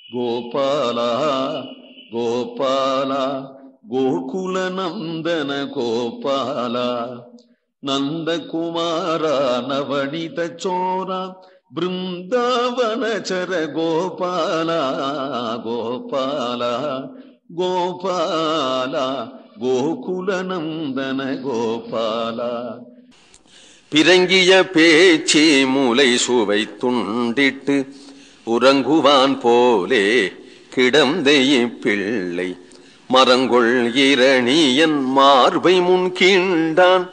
கோபாலா கோபாலா கோகுல நந்தன கோபாலா நந்தகுமாரா நவனித சோரா பிருந்தாவனச்சர கோபாலா கோபாலா கோபாலா கோகுல நந்தன கோபாலா. பிறங்கிய பேச்சி மூளை சுவை துண்டிட்டு உறங்குவான் போலே கிடந்தைய பிள்ளை மரங்கொள் இரணியன் மார்பை முன் கீண்டான்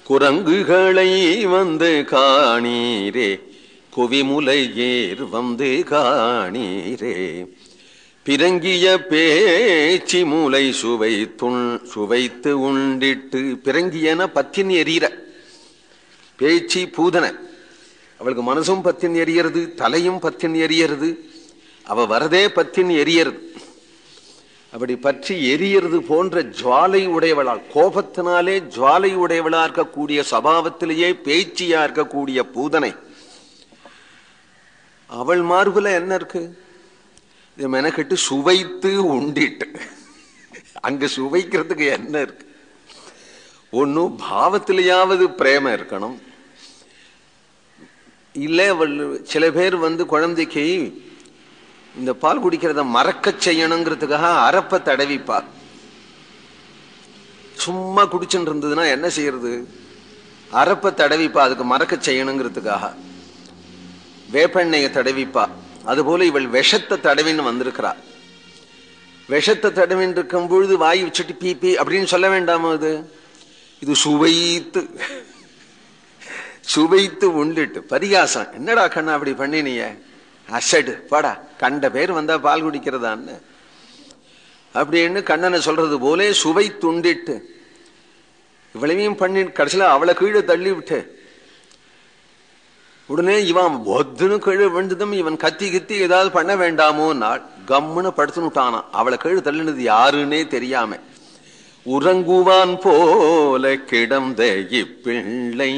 குரங்குகளை வந்து காணீரே குவிமுலை ஏர் வந்து காணீரே. பிறங்கிய பேச்சி மூளை சுவைத்து உண்டிட்டு, பிறங்கியன பத்தின் எரியற பேச்சி பூதனை, அவளுக்கு மனசும் பத்தின் எரியறது, தலையும் பத்தின் எரியறது, அவ வரதே பத்தின் எரியறது. அப்படி பற்றி எரியறது போன்ற ஜுவாலை உடையவளால், கோபத்தினாலே ஜுவாலை உடையவளா இருக்கக்கூடிய சபாவத்திலேயே பேச்சியா இருக்கக்கூடிய பூதனை, அவள் மார்புல என்ன இருக்கு? இது மெனக்கெட்டு சுவைத்து உண்டிட்டு, அங்க சுவைக்கிறதுக்கு என்ன இருக்கு? ஒன்னும் பாவத்திலேயாவது பிரேமம் இருக்கணும். இல்ல சில பேர் குழந்தைக்கு இந்த பால் குடிக்கிறத மறக்க செய்யணுங்கிறதுக்காக அரப்ப தடவிப்பா. சும்மா குடிச்சுட்டு இருந்ததுன்னா என்ன செய்யறது? அரப்ப தடவிப்பா, அதுக்கு மறக்க செய்யணுங்கிறதுக்காக. வேப்பெண்ணைய தடவிப்பா. அதுபோல இவள் விஷத்தை தடவின்னு வந்திருக்கிறா. விஷத்தை தடவின்னு இருக்கும் பொழுது வாய் வச்சுட்டு பீ பீ அப்படின்னு சொல்ல வேண்டாமோ? இது சுவைத்து சுவைத்து உண்டிட்டு பரிகாசம். என்னடா கண்ணா அப்படி பண்ணினிய? அசடு பாடா, கண்ட பேர் வந்தா பால் குடிக்கிறதான்னு அப்படின்னு கண்ணனை சொல்றது போலே சுவை துண்டிட்டு இவளையும் பண்ணி கடைசியில அவளை கீழே தள்ளி விட்டு, உடனே இவன் பொத்துன்னு கீழே விழுந்ததும் இவன் கத்தி கத்தி ஏதாவது பண்ண வேண்டாமோ நாள் கம்முன்னு படுத்துனுட்டானா. அவளை கீழே தள்ளினது யாருன்னே தெரியாம. உறங்குவான் போல கிடந்த இப்பிள்ளை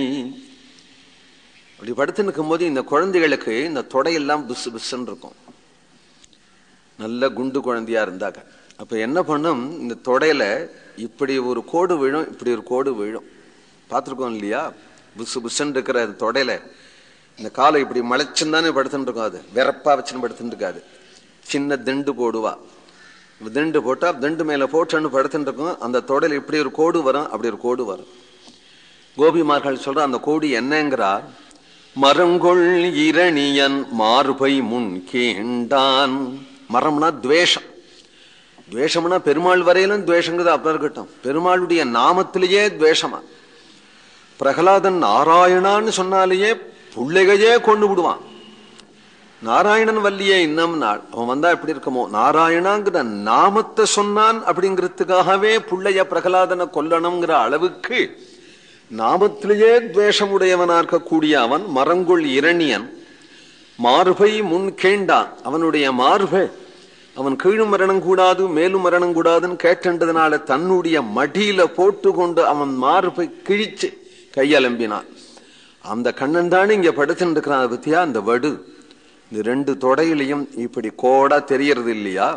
அப்படி படுத்து நிற்கும் போது இந்த குழந்தைகளுக்கு இந்த தொடையெல்லாம் பிசு பிசுன்னு இருக்கும். நல்ல குண்டு குழந்தையா இருந்தாங்க. அப்ப என்ன பண்ணும், இந்த தொடையில இப்படி ஒரு கோடு விழும், இப்படி ஒரு கோடு விழும். பார்த்துருக்கோம் இல்லையா? புசு புசுன்னு இருக்கிற தொடையில இந்த காலை இப்படி மலைச்சுன்னு தானே படுத்துட்டு இருக்கும். அது வெறப்பா வச்சுன்னு படுத்துட்டு இருக்காது. சின்ன திண்டு போடுவா. திண்டு போட்டா திண்டு மேல போட்டுன்னு படுத்துட்டு இருக்கும். அந்த தொடையில இப்படி ஒரு கோடு வரும், அப்படி ஒரு கோடு வரும். கோபிமார்கள் சொல்ற அந்த கோடு என்னங்கிறார், மரங்கொள் இரணியன் மார்பை முன் கீண்டான். மரம்னா துவேஷம். துவேஷம்னா பெருமாள் வரையிலும் துவேஷங்கிறது அப்புறம் இருக்கட்டும், பெருமாளுடைய நாமத்திலேயே துவேஷமா. பிரகலாதன் நாராயணான்னு சொன்னாலேயே பிள்ளைகையே கொண்டு விடுவான். நாராயணன் வல்லியே இன்னும் நாள் அவன் வந்தா எப்படி இருக்குமோ, நாராயணாங்கிற நாமத்தை சொன்னான் அப்படிங்கிறதுக்காகவே பிள்ளைய பிரகலாதனை கொல்லணுங்கிற அளவுக்கு நாமத்திலேயே துவேஷம் உடையவனா இருக்கக்கூடிய அவன் மரங்கொள் இரணியன் மார்பை முன் கேண்டான். அவனுடைய மார்பை அவன் கீழும் மரணம் கூடாது மேலும் மரணம் கூடாதுன்னு கேட்டதுனால தன்னுடைய மடியில போட்டு கொண்டு அவன் மார்பை கிழிச்சு கையலம்பினான். அந்த கண்ணன் தானே இங்க படுத்துட்டு இருக்கிறான் பத்தியா? அந்த வடு இந்த ரெண்டு தொடையிலையும் இப்படி கோடா தெரியறது இல்லையா?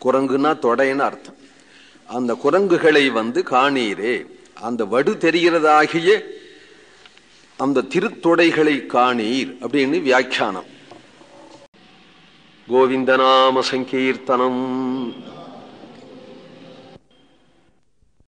குரங்குன்னா தொடைன்னு அர்த்தம். அந்த குரங்குகளை காணீரே, அந்த வடு தெரிகிறதாகிய அந்த திருத்தொடைகளை காணீர் அப்படின்னு வியாக்கியானம். கோவிந்தநாம சங்கீர்த்தனம்.